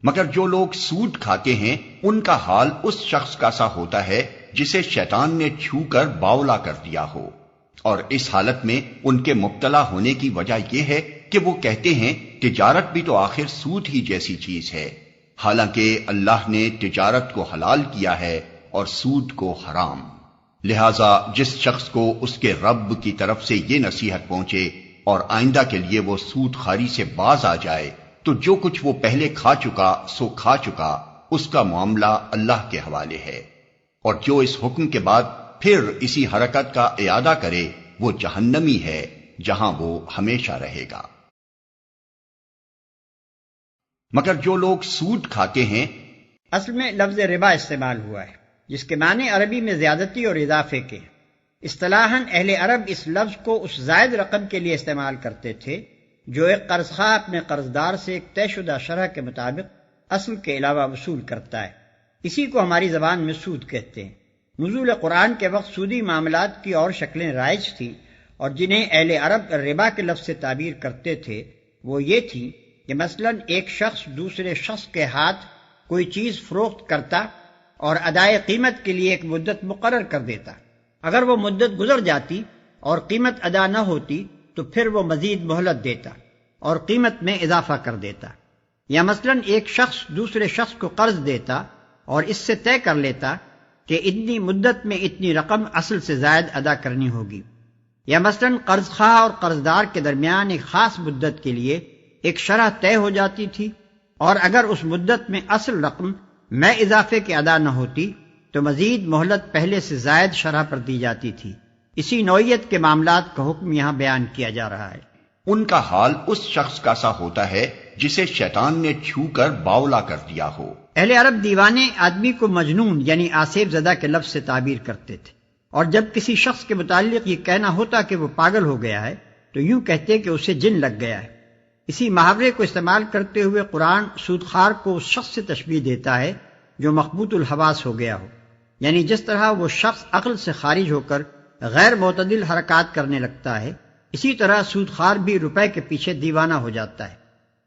مگر جو لوگ سود کھاتے ہیں ان کا حال اس شخص کا سا ہوتا ہے جسے شیطان نے چھو کر باولا کر دیا ہو، اور اس حالت میں ان کے مبتلا ہونے کی وجہ یہ ہے کہ وہ کہتے ہیں تجارت بھی تو آخر سود ہی جیسی چیز ہے، حالانکہ اللہ نے تجارت کو حلال کیا ہے اور سود کو حرام۔ لہذا جس شخص کو اس کے رب کی طرف سے یہ نصیحت پہنچے اور آئندہ کے لیے وہ سود خواری سے باز آ جائے تو جو کچھ وہ پہلے کھا چکا سو کھا چکا، اس کا معاملہ اللہ کے حوالے ہے، اور جو اس حکم کے بعد پھر اسی حرکت کا اعادہ کرے وہ جہنمی ہے جہاں وہ ہمیشہ رہے گا۔ مگر جو لوگ سود کھاتے ہیں، اصل میں لفظ ربا استعمال ہوا ہے جس کے معنی عربی میں زیادتی اور اضافے کے۔ اصطلاحاً اہل عرب اس لفظ کو اس زائد رقم کے لیے استعمال کرتے تھے جو ایک قرض خواہ اپنے قرضدار سے ایک طے شدہ شرح کے مطابق اصل کے علاوہ وصول کرتا ہے۔ اسی کو ہماری زبان میں سود کہتے ہیں۔ نزول قرآن کے وقت سودی معاملات کی اور شکلیں رائج تھیں، اور جنہیں اہل عرب ربا کے لفظ سے تعبیر کرتے تھے وہ یہ تھی کہ مثلاً ایک شخص دوسرے شخص کے ہاتھ کوئی چیز فروخت کرتا اور ادائے قیمت کے لیے ایک مدت مقرر کر دیتا۔ اگر وہ مدت گزر جاتی اور قیمت ادا نہ ہوتی تو پھر وہ مزید مہلت دیتا اور قیمت میں اضافہ کر دیتا۔ یا مثلاً ایک شخص دوسرے شخص کو قرض دیتا اور اس سے طے کر لیتا کہ اتنی مدت میں اتنی رقم اصل سے زائد ادا کرنی ہوگی۔ یا مثلاً قرض خواہ اور قرضدار کے درمیان ایک خاص مدت کے لیے ایک شرح طے ہو جاتی تھی، اور اگر اس مدت میں اصل رقم میں اضافے کے ادا نہ ہوتی تو مزید مہلت پہلے سے زائد شرح پر دی جاتی تھی۔ اسی نوعیت کے معاملات کا حکم یہاں بیان کیا جا رہا ہے۔ ان کا حال اس شخص کا سا ہوتا ہے جسے شیطان نے چھو کر باولا کر دیا ہو۔ اہل عرب دیوانے آدمی کو مجنون یعنی آصف زدہ کے لفظ سے تعبیر کرتے تھے، اور جب کسی شخص کے متعلق یہ کہنا ہوتا کہ وہ پاگل ہو گیا ہے تو یوں کہتے کہ اسے جن لگ گیا ہے۔ اسی محاورے کو استعمال کرتے ہوئے قرآن سودخوار کو اس شخص سے تشبیہ دیتا ہے جو مخبوط الحواس ہو گیا ہو، یعنی جس طرح وہ شخص عقل سے خارج ہو کر غیر معتدل حرکات کرنے لگتا ہے، اسی طرح سودخوار بھی روپے کے پیچھے دیوانہ ہو جاتا ہے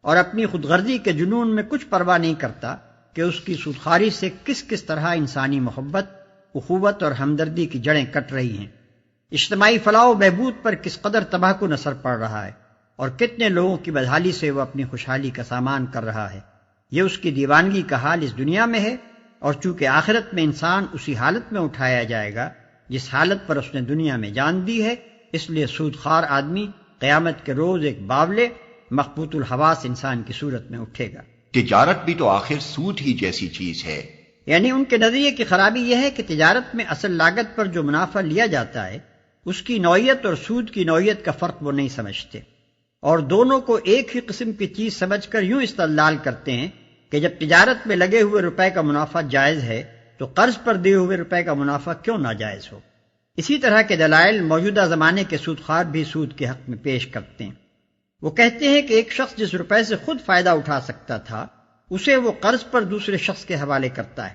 اور اپنی خود غرضی کے جنون میں کچھ پرواہ نہیں کرتا کہ اس کی سودخواری سے کس کس طرح انسانی محبت، اخوت اور ہمدردی کی جڑیں کٹ رہی ہیں، اجتماعی فلاح و بہبود پر کس قدر تباہ کن اثر پڑ رہا ہے، اور کتنے لوگوں کی بدحالی سے وہ اپنی خوشحالی کا سامان کر رہا ہے۔ یہ اس کی دیوانگی کا حال اس دنیا میں ہے، اور چونکہ آخرت میں انسان اسی حالت میں اٹھایا جائے گا جس حالت پر اس نے دنیا میں جان دی ہے، اس لیے سودخوار آدمی قیامت کے روز ایک باولے مخبوط الحواس انسان کی صورت میں اٹھے گا۔ تجارت بھی تو آخر سود ہی جیسی چیز ہے۔ یعنی ان کے نظریے کی خرابی یہ ہے کہ تجارت میں اصل لاگت پر جو منافع لیا جاتا ہے اس کی نوعیت اور سود کی نوعیت کا فرق وہ نہیں سمجھتے، اور دونوں کو ایک ہی قسم کی چیز سمجھ کر یوں استدلال کرتے ہیں کہ جب تجارت میں لگے ہوئے روپے کا منافع جائز ہے تو قرض پر دیے ہوئے روپے کا منافع کیوں ناجائز ہو۔ اسی طرح کے دلائل موجودہ زمانے کے سودخوار بھی سود کے حق میں پیش کرتے ہیں۔ وہ کہتے ہیں کہ ایک شخص جس روپے سے خود فائدہ اٹھا سکتا تھا اسے وہ قرض پر دوسرے شخص کے حوالے کرتا ہے،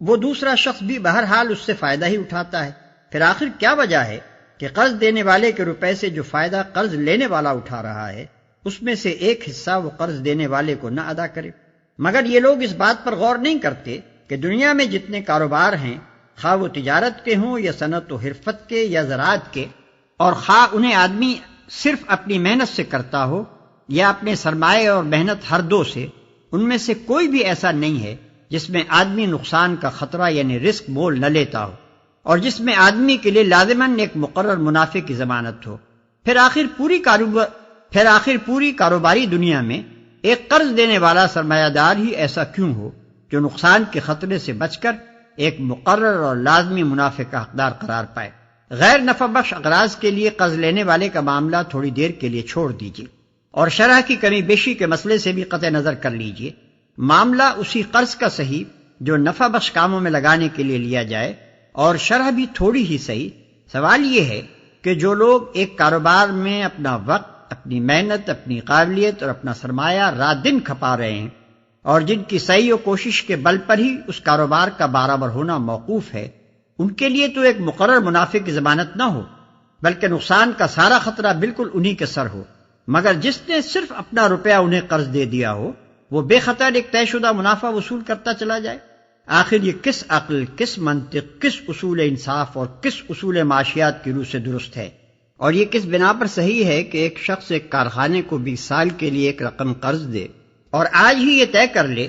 وہ دوسرا شخص بھی بہرحال اس سے فائدہ ہی اٹھاتا ہے، پھر آخر کیا وجہ ہے کہ قرض دینے والے کے روپے سے جو فائدہ قرض لینے والا اٹھا رہا ہے اس میں سے ایک حصہ وہ قرض دینے والے کو نہ ادا کرے۔ مگر یہ لوگ اس بات پر غور نہیں کرتے کہ دنیا میں جتنے کاروبار ہیں، خواہ وہ تجارت کے ہوں یا صنعت و حرفت کے یا زراعت کے، اور خواہ انہیں آدمی صرف اپنی محنت سے کرتا ہو یا اپنے سرمایہ اور محنت ہر دو سے، ان میں سے کوئی بھی ایسا نہیں ہے جس میں آدمی نقصان کا خطرہ یعنی رسک مول نہ لیتا ہو، اور جس میں آدمی کے لیے لازماً ایک مقرر منافع کی ضمانت ہو۔ پھر آخر پوری کاروباری دنیا میں ایک قرض دینے والا سرمایہ دار ہی ایسا کیوں ہو جو نقصان کے خطرے سے بچ کر ایک مقرر اور لازمی منافع کا حقدار قرار پائے۔ غیر نفع بخش اغراض کے لیے قرض لینے والے کا معاملہ تھوڑی دیر کے لیے چھوڑ دیجیے اور شرح کی کمی بیشی کے مسئلے سے بھی قطع نظر کر لیجیے، معاملہ اسی قرض کا صحیح جو نفع بخش کاموں میں لگانے کے لیے لیا جائے، اور شرح بھی تھوڑی ہی صحیح۔ سوال یہ ہے کہ جو لوگ ایک کاروبار میں اپنا وقت، اپنی محنت، اپنی قابلیت اور اپنا سرمایہ رات دن کھپا رہے ہیں، اور جن کی سعی و کوشش کے بل پر ہی اس کاروبار کا برابر ہونا موقوف ہے، ان کے لیے تو ایک مقرر منافع کی ضمانت نہ ہو بلکہ نقصان کا سارا خطرہ بالکل انہی کے سر ہو، مگر جس نے صرف اپنا روپیہ انہیں قرض دے دیا ہو وہ بے خطر ایک طے شدہ منافع وصول کرتا چلا جائے؟ آخر یہ کس عقل، کس منطق، کس اصول انصاف اور کس اصول معاشیات کی روح سے درست ہے؟ اور یہ کس بنا پر صحیح ہے کہ ایک شخص ایک کارخانے کو 20 سال کے لیے ایک رقم قرض دے اور آج ہی یہ طے کر لے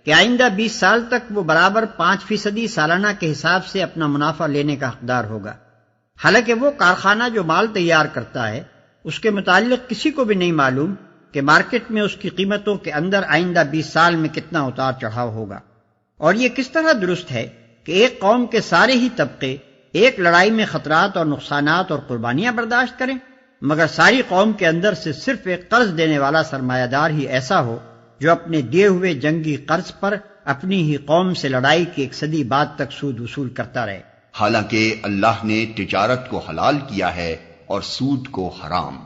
کہ آئندہ 20 سال تک وہ برابر 5% سالانہ کے حساب سے اپنا منافع لینے کا حقدار ہوگا، حالانکہ وہ کارخانہ جو مال تیار کرتا ہے اس کے متعلق کسی کو بھی نہیں معلوم کہ مارکیٹ میں اس کی قیمتوں کے اندر آئندہ 20 سال میں کتنا اتار چڑھاؤ ہوگا۔ اور یہ کس طرح درست ہے کہ ایک قوم کے سارے ہی طبقے ایک لڑائی میں خطرات اور نقصانات اور قربانیاں برداشت کریں، مگر ساری قوم کے اندر سے صرف ایک قرض دینے والا سرمایہ دار ہی ایسا ہو جو اپنے دیے ہوئے جنگی قرض پر اپنی ہی قوم سے لڑائی کی 1 صدی بعد تک سود وصول کرتا رہے۔ حالانکہ اللہ نے تجارت کو حلال کیا ہے اور سود کو حرام۔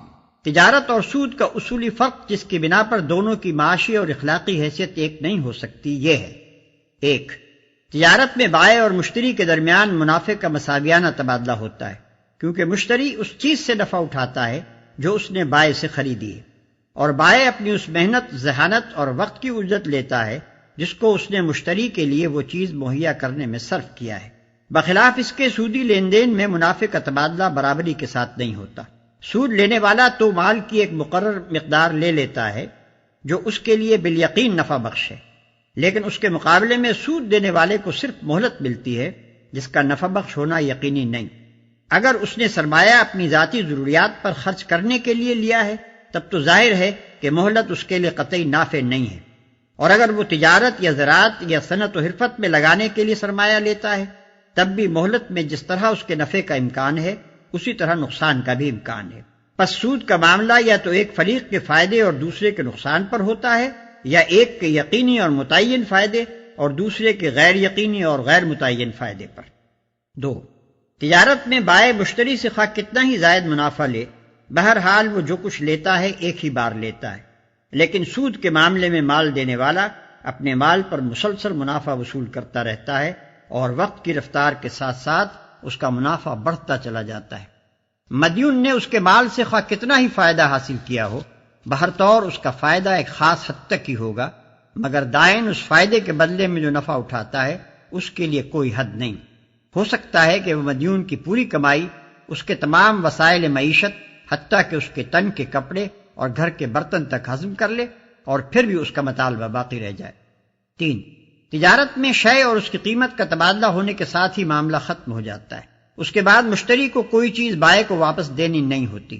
تجارت اور سود کا اصولی فرق جس کی بنا پر دونوں کی معاشی اور اخلاقی حیثیت ایک نہیں ہو سکتی یہ ہے: 1. تجارت میں بائع اور مشتری کے درمیان منافع کا مساویانہ تبادلہ ہوتا ہے، کیونکہ مشتری اس چیز سے نفع اٹھاتا ہے جو اس نے بائع سے خریدی ہے، اور بائع اپنی اس محنت، ذہانت اور وقت کی اجرت لیتا ہے جس کو اس نے مشتری کے لیے وہ چیز مہیا کرنے میں صرف کیا ہے۔ بخلاف اس کے سودی لین دین میں منافع کا تبادلہ برابری کے ساتھ نہیں ہوتا۔ سود لینے والا تو مال کی ایک مقرر مقدار لے لیتا ہے جو اس کے لیے بالیقین نفع بخش ہے، لیکن اس کے مقابلے میں سود دینے والے کو صرف مہلت ملتی ہے جس کا نفع بخش ہونا یقینی نہیں۔ اگر اس نے سرمایہ اپنی ذاتی ضروریات پر خرچ کرنے کے لیے لیا ہے تب تو ظاہر ہے کہ مہلت اس کے لیے قطعی نافع نہیں ہے، اور اگر وہ تجارت یا زراعت یا صنعت و حرفت میں لگانے کے لیے سرمایہ لیتا ہے تب بھی مہلت میں جس طرح اس کے نفع کا امکان ہے اسی طرح نقصان کا بھی امکان ہے۔ پس سود کا معاملہ یا تو ایک فریق کے فائدے اور دوسرے کے نقصان پر ہوتا ہے، یا ایک کے یقینی اور متعین فائدے اور دوسرے کے غیر یقینی اور غیر متعین فائدے پر۔ 2. تجارت میں بائع مشتری سے خواہ کتنا ہی زائد منافع لے، بہرحال وہ جو کچھ لیتا ہے ایک ہی بار لیتا ہے، لیکن سود کے معاملے میں مال دینے والا اپنے مال پر مسلسل منافع وصول کرتا رہتا ہے اور وقت کی رفتار کے ساتھ ساتھ اس کا منافع بڑھتا چلا جاتا ہے۔ مدیون نے اس کے مال سے خواہ کتنا ہی فائدہ حاصل کیا ہو، بہرطور اس کا فائدہ ایک خاص حد تک ہی ہوگا، مگر دائن اس فائدے کے بدلے میں جو نفع اٹھاتا ہے اس کے لیے کوئی حد نہیں۔ ہو سکتا ہے کہ وہ مدیون کی پوری کمائی اس کے تمام وسائل معیشت حتیٰ کہ اس کے تن کے کپڑے اور گھر کے برتن تک ہضم کر لے اور پھر بھی اس کا مطالبہ باقی رہ جائے۔ 3. تجارت میں شے اور اس کی قیمت کا تبادلہ ہونے کے ساتھ ہی معاملہ ختم ہو جاتا ہے، اس کے بعد مشتری کو کوئی چیز بائع کو واپس دینی نہیں ہوتی۔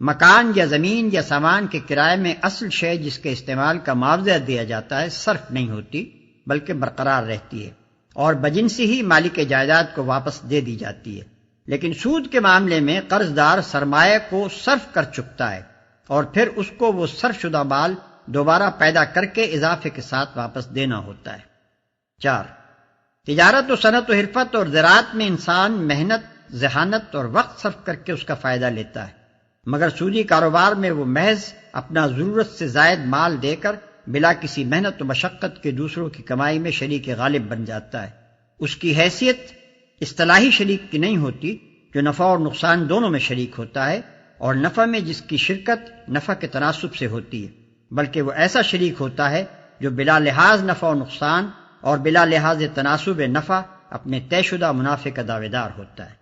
مکان یا زمین یا سامان کے کرائے میں اصل شے جس کے استعمال کا معاوضہ دیا جاتا ہے صرف نہیں ہوتی بلکہ برقرار رہتی ہے اور بجنسی ہی مالک جائیداد کو واپس دے دی جاتی ہے، لیکن سود کے معاملے میں قرض دار سرمایہ کو صرف کر چکتا ہے اور پھر اس کو وہ صرف شدہ مال دوبارہ پیدا کر کے اضافے کے ساتھ واپس دینا ہوتا ہے۔ 4. تجارت و صنعت و حرفت اور زراعت میں انسان محنت، ذہانت اور وقت صرف کر کے اس کا فائدہ لیتا ہے، مگر سودی کاروبار میں وہ محض اپنا ضرورت سے زائد مال دے کر بلا کسی محنت و مشقت کے دوسروں کی کمائی میں شریک غالب بن جاتا ہے۔ اس کی حیثیت اصطلاحی شریک کی نہیں ہوتی جو نفع اور نقصان دونوں میں شریک ہوتا ہے، اور نفع میں جس کی شرکت نفع کے تناسب سے ہوتی ہے، بلکہ وہ ایسا شریک ہوتا ہے جو بلا لحاظ نفع و نقصان اور بلا لحاظ تناسب نفع اپنے طے شدہ منافع کا دعوے دار ہوتا ہے۔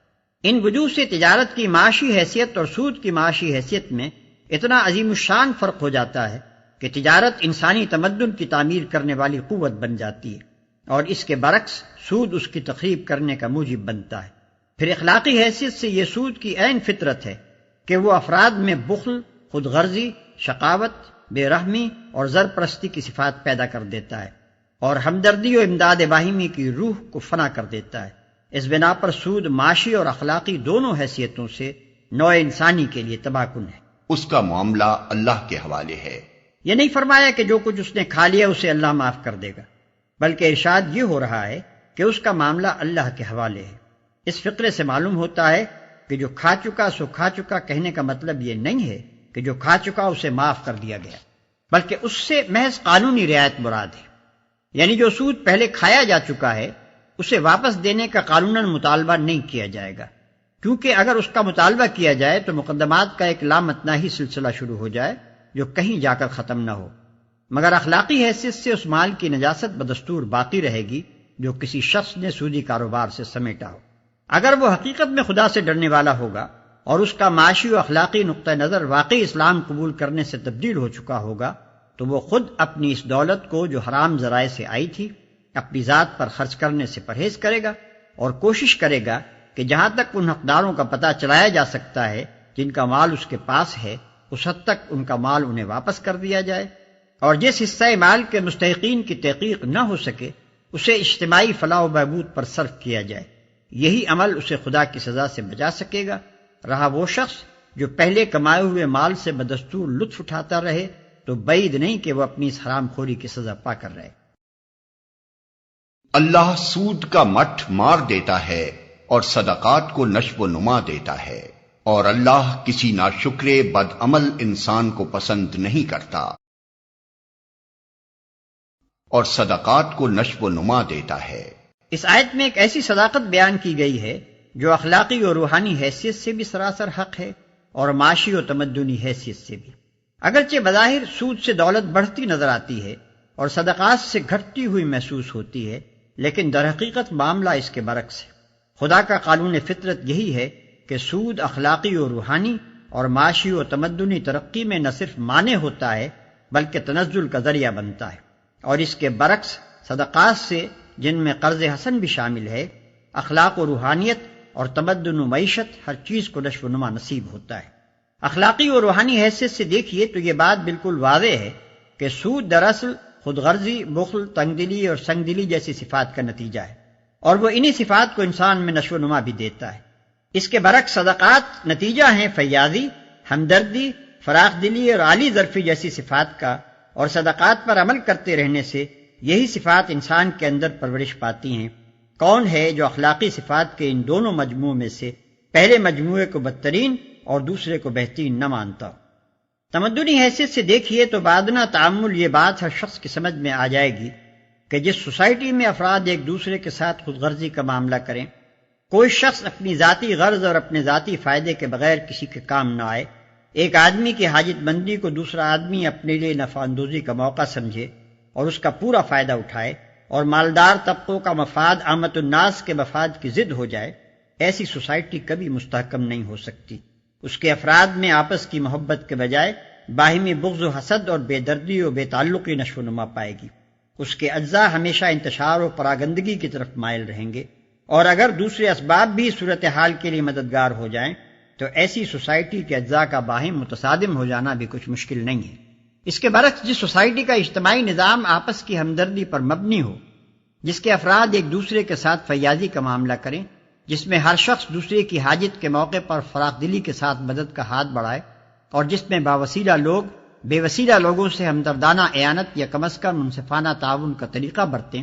ان وجوہ سے تجارت کی معاشی حیثیت اور سود کی معاشی حیثیت میں اتنا عظیم الشان فرق ہو جاتا ہے کہ تجارت انسانی تمدن کی تعمیر کرنے والی قوت بن جاتی ہے اور اس کے برعکس سود اس کی تخریب کرنے کا موجب بنتا ہے۔ پھر اخلاقی حیثیت سے یہ سود کی عین فطرت ہے کہ وہ افراد میں بخل، خود غرضی، شقاوت، بے رحمی اور زر پرستی کی صفات پیدا کر دیتا ہے اور ہمدردی و امداد باہمی کی روح کو فنا کر دیتا ہے۔ اس بنا پر سود معاشی اور اخلاقی دونوں حیثیتوں سے نوع انسانی کے لیے تباہ کن ہے۔ اس کا معاملہ اللہ کے حوالے ہے۔ یہ نہیں فرمایا کہ جو کچھ اس نے کھا لیا اسے اللہ معاف کر دے گا، بلکہ ارشاد یہ ہو رہا ہے کہ اس کا معاملہ اللہ کے حوالے ہے۔ اس فقرے سے معلوم ہوتا ہے کہ جو کھا چکا سو کھا چکا کہنے کا مطلب یہ نہیں ہے کہ جو کھا چکا اسے معاف کر دیا گیا، بلکہ اس سے محض قانونی رعایت مراد ہے، یعنی جو سود پہلے کھایا جا چکا ہے اسے واپس دینے کا قانوناً مطالبہ نہیں کیا جائے گا، کیونکہ اگر اس کا مطالبہ کیا جائے تو مقدمات کا ایک لامتناہی سلسلہ شروع ہو جائے جو کہیں جا کر ختم نہ ہو۔ مگر اخلاقی حیثیت سے اس مال کی نجاست بدستور باقی رہے گی جو کسی شخص نے سودی کاروبار سے سمیٹا ہو۔ اگر وہ حقیقت میں خدا سے ڈرنے والا ہوگا اور اس کا معاشی و اخلاقی نقطہ نظر واقعی اسلام قبول کرنے سے تبدیل ہو چکا ہوگا تو وہ خود اپنی اس دولت کو جو حرام ذرائع سے آئی تھی اپنی ذات پر خرچ کرنے سے پرہیز کرے گا اور کوشش کرے گا کہ جہاں تک ان حقداروں کا پتہ چلایا جا سکتا ہے جن کا مال اس کے پاس ہے اس حد تک ان کا مال انہیں واپس کر دیا جائے، اور جس حصہ مال کے مستحقین کی تحقیق نہ ہو سکے اسے اجتماعی فلاح و بہبود پر صرف کیا جائے۔ یہی عمل اسے خدا کی سزا سے بچا سکے گا۔ رہا وہ شخص جو پہلے کمائے ہوئے مال سے بدستور لطف اٹھاتا رہے تو بعید نہیں کہ وہ اپنی اس حرام خوری کی سزا پا کر رہے۔ اللہ سود کا مٹھ مار دیتا ہے اور صدقات کو نشو و نما دیتا ہے، اور اللہ کسی ناشکر بد عمل انسان کو پسند نہیں کرتا، اور صدقات کو نشو و نما دیتا ہے۔ اس آیت میں ایک ایسی صداقت بیان کی گئی ہے جو اخلاقی اور روحانی حیثیت سے بھی سراسر حق ہے اور معاشی و تمدنی حیثیت سے بھی۔ اگرچہ بظاہر سود سے دولت بڑھتی نظر آتی ہے اور صدقات سے گھٹتی ہوئی محسوس ہوتی ہے، لیکن در حقیقت معاملہ اس کے برعکس ہے۔ خدا کا قانون فطرت یہی ہے کہ سود اخلاقی و روحانی اور معاشی و تمدنی ترقی میں نہ صرف مانع ہوتا ہے بلکہ تنزل کا ذریعہ بنتا ہے، اور اس کے برعکس صدقات سے جن میں قرض حسن بھی شامل ہے، اخلاق و روحانیت اور تمدن و معیشت ہر چیز کو نشو و نما نصیب ہوتا ہے۔ اخلاقی و روحانی حیثیت سے دیکھیے تو یہ بات بالکل واضح ہے کہ سود دراصل خود غرضی، بخل، تنگ دلی اور سنگ دلی جیسی صفات کا نتیجہ ہے، اور وہ انہی صفات کو انسان میں نشو و نما بھی دیتا ہے۔ اس کے برعکس صدقات نتیجہ ہیں فیاضی، ہمدردی، فراخ دلی اور عالی ظرفی جیسی صفات کا، اور صدقات پر عمل کرتے رہنے سے یہی صفات انسان کے اندر پرورش پاتی ہیں۔ کون ہے جو اخلاقی صفات کے ان دونوں مجموعوں میں سے پہلے مجموعے کو بدترین اور دوسرے کو بہترین نہ مانتا ہو؟ تمدنی حیثیت سے دیکھیے تو بادنا تعامل یہ بات ہر شخص کی سمجھ میں آ جائے گی کہ جس سوسائٹی میں افراد ایک دوسرے کے ساتھ خود غرضی کا معاملہ کریں، کوئی شخص اپنی ذاتی غرض اور اپنے ذاتی فائدے کے بغیر کسی کے کام نہ آئے، ایک آدمی کی حاجت مندی کو دوسرا آدمی اپنے لیے نفع اندوزی کا موقع سمجھے اور اس کا پورا فائدہ اٹھائے، اور مالدار طبقوں کا مفاد عامت الناس کے مفاد کی ضد ہو جائے، ایسی سوسائٹی کبھی مستحکم نہیں ہو سکتی۔ اس کے افراد میں آپس کی محبت کے بجائے باہمی بغض و حسد اور بے دردی و بے تعلقی نشو و نما پائے گی۔ اس کے اجزاء ہمیشہ انتشار و پراگندگی کی طرف مائل رہیں گے، اور اگر دوسرے اسباب بھی صورتحال کے لیے مددگار ہو جائیں تو ایسی سوسائٹی کے اجزاء کا باہم متصادم ہو جانا بھی کچھ مشکل نہیں ہے۔ اس کے برعکس جس سوسائٹی کا اجتماعی نظام آپس کی ہمدردی پر مبنی ہو، جس کے افراد ایک دوسرے کے ساتھ فیاضی کا معاملہ کریں، جس میں ہر شخص دوسرے کی حاجت کے موقع پر فراخ دلی کے ساتھ مدد کا ہاتھ بڑھائے، اور جس میں باوسیلہ لوگ بے وسیلہ لوگوں سے ہمدردانہ اعانت یا کم از کم منصفانہ تعاون کا طریقہ برتیں،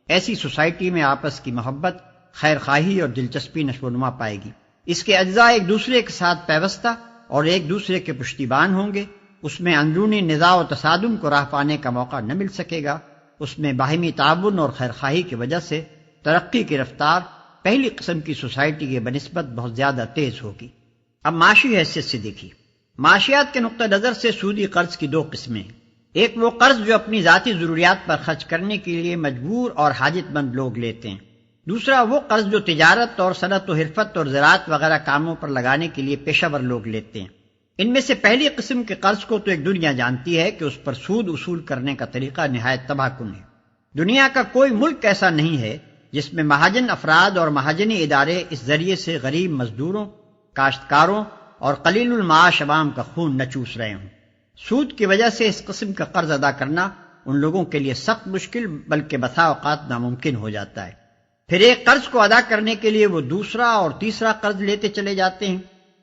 ایسی سوسائٹی میں آپس کی محبت، خیر خواہی اور دلچسپی نشو و نما پائے گی۔ اس کے اجزاء ایک دوسرے کے ساتھ پیوستہ اور ایک دوسرے کے پشتیبان ہوں گے، اس میں اندرونی نزاع و تصادم کو راہ پانے کا موقع نہ مل سکے گا، اس میں باہمی تعاون اور خیر خواہی کی وجہ سے ترقی کی رفتار پہلی قسم کی سوسائٹی کے بنسبت بہت زیادہ تیز ہوگی۔ اب معاشی حیثیت سے دیکھیے، معاشیات کے نقطہ نظر سے سودی قرض کی دو قسمیں ہیں۔ ایک وہ قرض جو اپنی ذاتی ضروریات پر خرچ کرنے کے لیے مجبور اور حاجت مند لوگ لیتے ہیں، دوسرا وہ قرض جو تجارت اور صنعت و حرفت اور زراعت وغیرہ کاموں پر لگانے کے لیے پیشہ ور لوگ لیتے ہیں۔ ان میں سے پہلی قسم کے قرض کو تو ایک دنیا جانتی ہے کہ اس پر سود وصول کرنے کا طریقہ نہایت تباہ کن ہے۔ دنیا کا کوئی ملک ایسا نہیں ہے جس میں مہاجن افراد اور مہاجنی ادارے اس ذریعے سے غریب مزدوروں، کاشتکاروں اور قلیل المعاش عوام کا خون نہ چوس رہے ہوں۔ سود کی وجہ سے اس قسم کا قرض ادا کرنا ان لوگوں کے لیے سخت مشکل بلکہ بسا اوقات ناممکن ہو جاتا ہے۔ پھر ایک قرض کو ادا کرنے کے لیے وہ دوسرا اور تیسرا قرض لیتے چلے جاتے ہیں،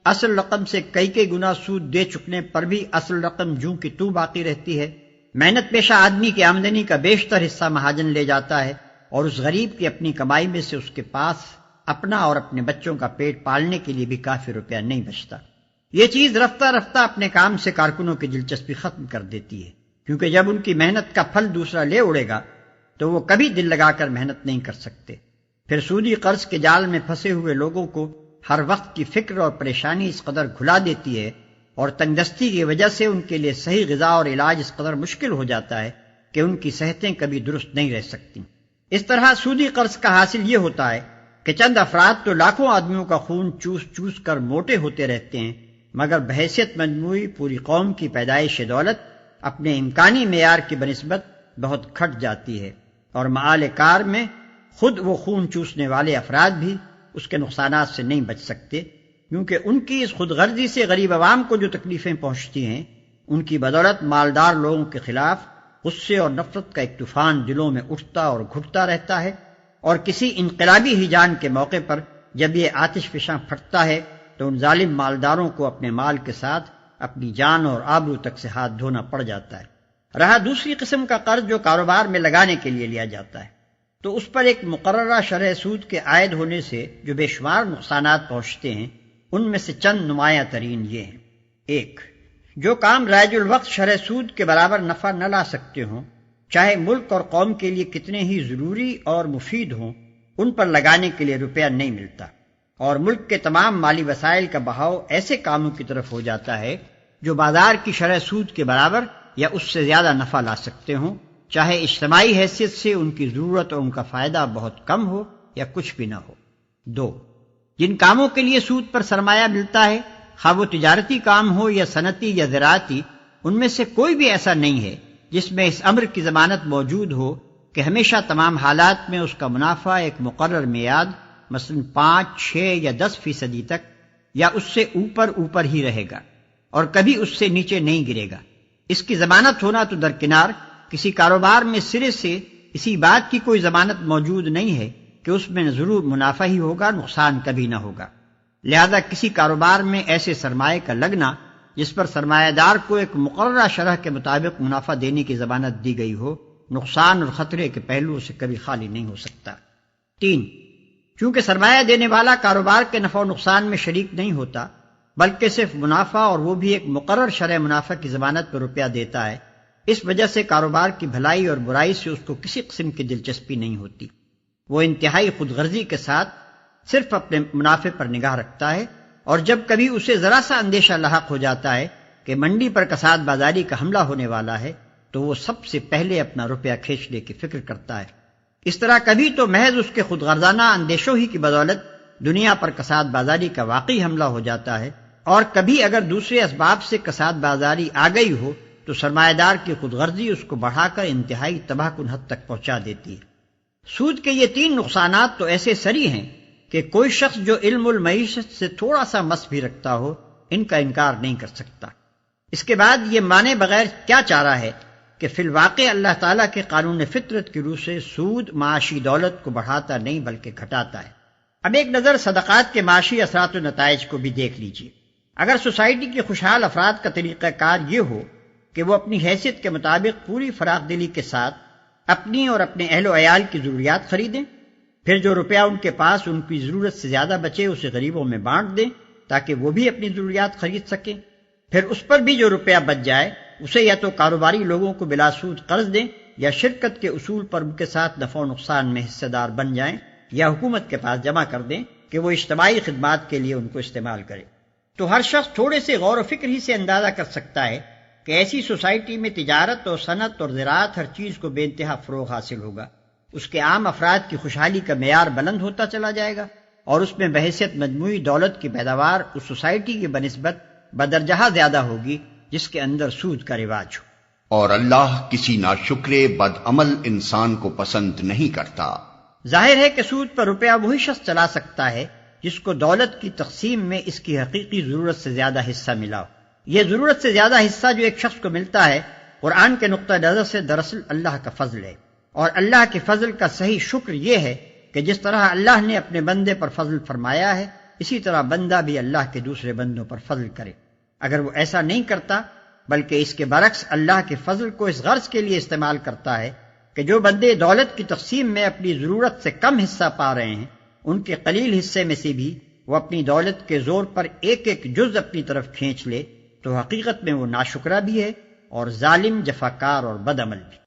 اصل رقم سے کئی گنا سود دے چکنے پر بھی اصل رقم جوں کی توں باقی رہتی ہے۔ محنت پیشہ آدمی کی آمدنی کا بیشتر حصہ مہاجن لے جاتا ہے، اور اس غریب کی اپنی کمائی میں سے اس کے پاس اپنا اور اپنے بچوں کا پیٹ پالنے کے لیے بھی کافی روپیہ نہیں بچتا۔ یہ چیز رفتہ رفتہ اپنے کام سے کارکنوں کی دلچسپی ختم کر دیتی ہے، کیونکہ جب ان کی محنت کا پھل دوسرا لے اڑے گا تو وہ کبھی دل لگا کر محنت نہیں کر سکتے۔ پھر سودی قرض کے جال میں پھنسے ہوئے لوگوں کو ہر وقت کی فکر اور پریشانی اس قدر گھلا دیتی ہے اور تنگدستی کی وجہ سے ان کے لیے صحیح غذا اور علاج اس قدر مشکل ہو جاتا ہے کہ ان کی صحتیں کبھی درست نہیں رہ سکتی۔ اس طرح سودی قرض کا حاصل یہ ہوتا ہے کہ چند افراد تو لاکھوں آدمیوں کا خون چوس چوس کر موٹے ہوتے رہتے ہیں، مگر بحیثیت مجموعی پوری قوم کی پیدائش دولت اپنے امکانی معیار کی بنسبت بہت کھٹ جاتی ہے، اور معال کار میں خود وہ خون چوسنے والے افراد بھی اس کے نقصانات سے نہیں بچ سکتے، کیونکہ ان کی اس خود غرضی سے غریب عوام کو جو تکلیفیں پہنچتی ہیں، ان کی بدولت مالدار لوگوں کے خلاف غصے اور نفرت کا ایک طوفان دلوں میں اٹھتا اور گھٹتا رہتا ہے، اور کسی انقلابی ہیجان کے موقع پر جب یہ آتش فشاں پھٹتا ہے تو ان ظالم مالداروں کو اپنے مال کے ساتھ اپنی جان اور آبرو تک سے ہاتھ دھونا پڑ جاتا ہے۔ رہا دوسری قسم کا قرض جو کاروبار میں لگانے کے لیے لیا جاتا ہے، تو اس پر ایک مقررہ شرح سود کے عائد ہونے سے جو بے شمار نقصانات پہنچتے ہیں، ان میں سے چند نمایاں ترین یہ ہیں۔ ایک، جو کام رائج الوقت شرح سود کے برابر نفع نہ لا سکتے ہوں، چاہے ملک اور قوم کے لیے کتنے ہی ضروری اور مفید ہوں، ان پر لگانے کے لیے روپیہ نہیں ملتا، اور ملک کے تمام مالی وسائل کا بہاؤ ایسے کاموں کی طرف ہو جاتا ہے جو بازار کی شرح سود کے برابر یا اس سے زیادہ نفع لا سکتے ہوں، چاہے اجتماعی حیثیت سے ان کی ضرورت اور ان کا فائدہ بہت کم ہو یا کچھ بھی نہ ہو۔ دو، جن کاموں کے لیے سود پر سرمایہ ملتا ہے، خواہ وہ تجارتی کام ہو یا صنعتی یا زراعتی، ان میں سے کوئی بھی ایسا نہیں ہے جس میں اس امر کی ضمانت موجود ہو کہ ہمیشہ تمام حالات میں اس کا منافع ایک مقرر میعاد مثلا 5، 6 یا 10% تک یا اس سے اوپر ہی رہے گا اور کبھی اس سے نیچے نہیں گرے گا۔ اس کی ضمانت ہونا تو درکنار، کسی کاروبار میں سرے سے اسی بات کی کوئی ضمانت موجود نہیں ہے کہ اس میں ضرور منافع ہی ہوگا، نقصان کبھی نہ ہوگا۔ لہذا کسی کاروبار میں ایسے سرمایہ کا لگنا جس پر سرمایہ دار کو ایک مقررہ شرح کے مطابق منافع دینے کی ضمانت دی گئی ہو، نقصان اور خطرے کے پہلوؤں سے کبھی خالی نہیں ہو سکتا۔ تین، چونکہ سرمایہ دینے والا کاروبار کے نفع و نقصان میں شریک نہیں ہوتا بلکہ صرف منافع، اور وہ بھی ایک مقرر شرح منافع کی ضمانت پر روپیہ دیتا ہے، اس وجہ سے کاروبار کی بھلائی اور برائی سے اس کو کسی قسم کی دلچسپی نہیں ہوتی۔ وہ انتہائی خود غرضی کے ساتھ صرف اپنے منافع پر نگاہ رکھتا ہے، اور جب کبھی اسے ذرا سا اندیشہ لاحق ہو جاتا ہے کہ منڈی پر کساد بازاری کا حملہ ہونے والا ہے تو وہ سب سے پہلے اپنا روپیہ کھینچنے کی فکر کرتا ہے۔ اس طرح کبھی تو محض اس کے خود غرضانہ اندیشوں ہی کی بدولت دنیا پر کساد بازاری کا واقعی حملہ ہو جاتا ہے، اور کبھی اگر دوسرے اسباب سے کساد بازاری آ گئی ہو تو سرمایہ دار کی خود غرضی اس کو بڑھا کر انتہائی تباہ کن حد تک پہنچا دیتی ہے۔ سود کے یہ تین نقصانات تو ایسے سری ہیں کہ کوئی شخص جو علم المعیشت سے تھوڑا سا مس بھی رکھتا ہو ان کا انکار نہیں کر سکتا۔ اس کے بعد یہ مانے بغیر کیا چارہ ہے کہ فی الواقع اللہ تعالیٰ کے قانون فطرت کی روح سے سود معاشی دولت کو بڑھاتا نہیں بلکہ گھٹاتا ہے۔ اب ایک نظر صدقات کے معاشی اثرات و نتائج کو بھی دیکھ لیجیے۔ اگر سوسائٹی کے خوشحال افراد کا طریقہ کار یہ ہو کہ وہ اپنی حیثیت کے مطابق پوری فراخ دلی کے ساتھ اپنی اور اپنے اہل و عیال کی ضروریات خریدیں، پھر جو روپیہ ان کے پاس ان کی ضرورت سے زیادہ بچے اسے غریبوں میں بانٹ دیں تاکہ وہ بھی اپنی ضروریات خرید سکیں، پھر اس پر بھی جو روپیہ بچ جائے اسے یا تو کاروباری لوگوں کو بلا سود قرض دیں یا شرکت کے اصول پر ان کے ساتھ نفع و نقصان میں حصہ دار بن جائیں، یا حکومت کے پاس جمع کر دیں کہ وہ اجتماعی خدمات کے لیے ان کو استعمال کرے، تو ہر شخص تھوڑے سے غور و فکر ہی سے اندازہ کر سکتا ہے کہ ایسی سوسائٹی میں تجارت اور صنعت اور زراعت ہر چیز کو بے انتہا فروغ حاصل ہوگا، اس کے عام افراد کی خوشحالی کا معیار بلند ہوتا چلا جائے گا، اور اس میں بحیثیت مجموعی دولت کی پیداوار اس سوسائٹی کی بنسبت بدرجہ زیادہ ہوگی جس کے اندر سود کا رواج ہو۔ اور اللہ کسی ناشکرے بدعمل انسان کو پسند نہیں کرتا۔ ظاہر ہے کہ سود پر روپیہ وہی شخص چلا سکتا ہے جس کو دولت کی تقسیم میں اس کی حقیقی ضرورت سے زیادہ حصہ ملا ہو۔ یہ ضرورت سے زیادہ حصہ جو ایک شخص کو ملتا ہے قرآن کے نقطہ نظر سے دراصل اللہ کا فضل ہے، اور اللہ کے فضل کا صحیح شکر یہ ہے کہ جس طرح اللہ نے اپنے بندے پر فضل فرمایا ہے اسی طرح بندہ بھی اللہ کے دوسرے بندوں پر فضل کرے۔ اگر وہ ایسا نہیں کرتا بلکہ اس کے برعکس اللہ کے فضل کو اس غرض کے لیے استعمال کرتا ہے کہ جو بندے دولت کی تقسیم میں اپنی ضرورت سے کم حصہ پا رہے ہیں ان کے قلیل حصے میں سے بھی وہ اپنی دولت کے زور پر ایک ایک جز اپنی طرف کھینچ لے تو حقیقت میں وہ ناشکرا بھی ہے اور ظالم، جفاکار اور بد عمل بھی۔